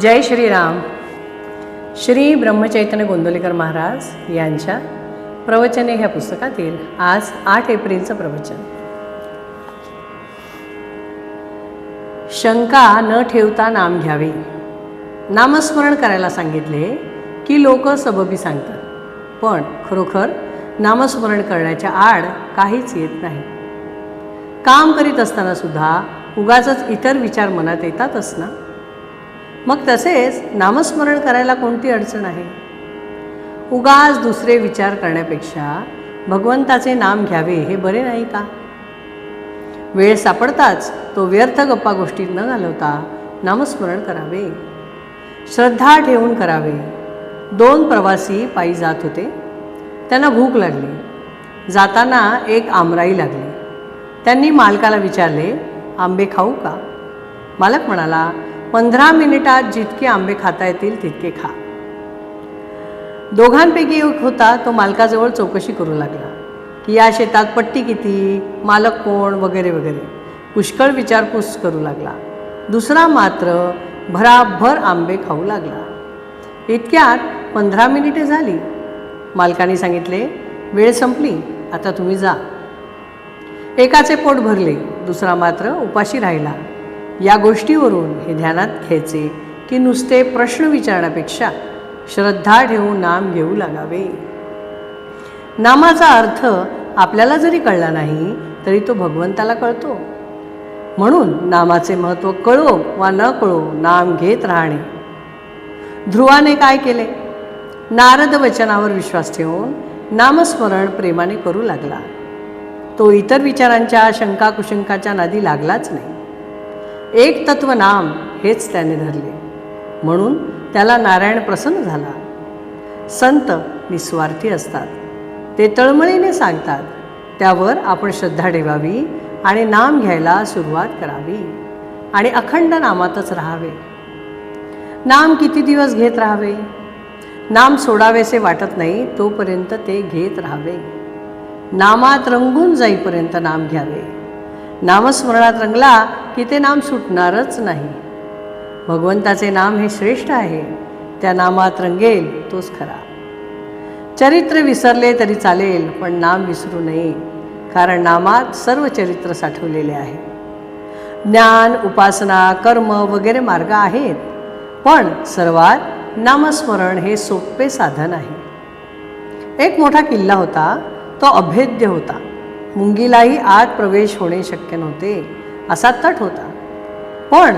जय श्रीराम. श्री ब्रह्मचैतन्य गोंदवलेकर महाराज यांच्या प्रवचने ह्या पुस्तकातील आज 8 एप्रिलचं प्रवचन. शंका न ठेवता नाम घ्यावे. नामस्मरण करायला सांगितले की लोक सबबी सांगतात, पण खरोखर नामस्मरण करण्याच्या आड काहीच येत नाही. काम करीत असताना सुद्धा उगाचच इतर विचार मनात येतातच ना. मग तसेच नामस्मरण करायला कोणती अडचण आहे? उगाच दुसरे विचार करण्यापेक्षा भगवंताचे नाम घ्यावे हे बरे नाही का? वेळ सापडताच तो व्यर्थ गप्पा गोष्टीत न घालवता नामस्मरण करावे, श्रद्धा ठेवून करावे. 2 प्रवासी पायी जात होते. त्यांना भूक लागली. जाताना एक आमराई लागली. त्यांनी मालकाला विचारले, आंबे खाऊ का? मालक म्हणाला, 15 मिनिटात जितके आंबे खाता येतील तितके खा. दोघांपैकी एक होता तो मालकाजवळ चौकशी करू लागला की या शेतात पट्टी किती, मालक कोण, वगैरे वगैरे पुष्कळ विचारपूस करू लागला. दुसरा मात्र भराभर आंबे खाऊ लागला. इतक्यात 15 मिनिटे झाली. मालकाने सांगितले, वेळ संपली, आता तुम्ही जा. एकाचे पोट भरले, दुसरा मात्र उपाशी राहिला. या गोष्टीवरून हे ध्यानात घ्यायचे की नुसते प्रश्न विचारण्यापेक्षा श्रद्धा ठेवून नाम घेऊ लागावे. नामाचा अर्थ आपल्याला जरी कळला नाही तरी तो भगवंताला कळतो. म्हणून नामाचे महत्त्व कळो वा न कळो नाम घेत राहणे. ध्रुवाने काय केले? नारद वचनावर विश्वास ठेवून नामस्मरण प्रेमाने करू लागला. तो इतर विचारांच्या शंका कुशंकाच्या नादी लागलाच नाही. एक तत्व नाम हेच त्याने धरले. म्हणून त्याला नारायण प्रसन्न झाला. संत निस्वार्थी असतात. ते तळमळीने सांगतात. त्यावर आपण श्रद्धा ठेवावी आणि नाम घ्यायला सुरुवात करावी आणि अखंड नामातच राहावे. नाम किती दिवस घेत राहावे? नाम सोडावेसे वाटत नाही तोपर्यंत ते घेत राहावे. नामात रंगून जाईपर्यंत नाम घ्यावे. नामस्मरणात रंगला की ते नाम सुटणारच नाही. भगवंताचे नाम हे श्रेष्ठ आहे. त्या नामात रंगेल तोच खरा. चरित्र विसरले तरी चालेल, पण नाम विसरू नये, कारण नामात सर्व चरित्र साठवलेले आहे. ज्ञान, उपासना, कर्म वगैरे मार्ग आहेत, पण सर्वात नामस्मरण हे सोपे साधन आहे. एक मोठा किल्ला होता. तो अभेद्य होता. मुंगीलाही आत प्रवेश होणे शक्य नव्हते, असा तट होता. पण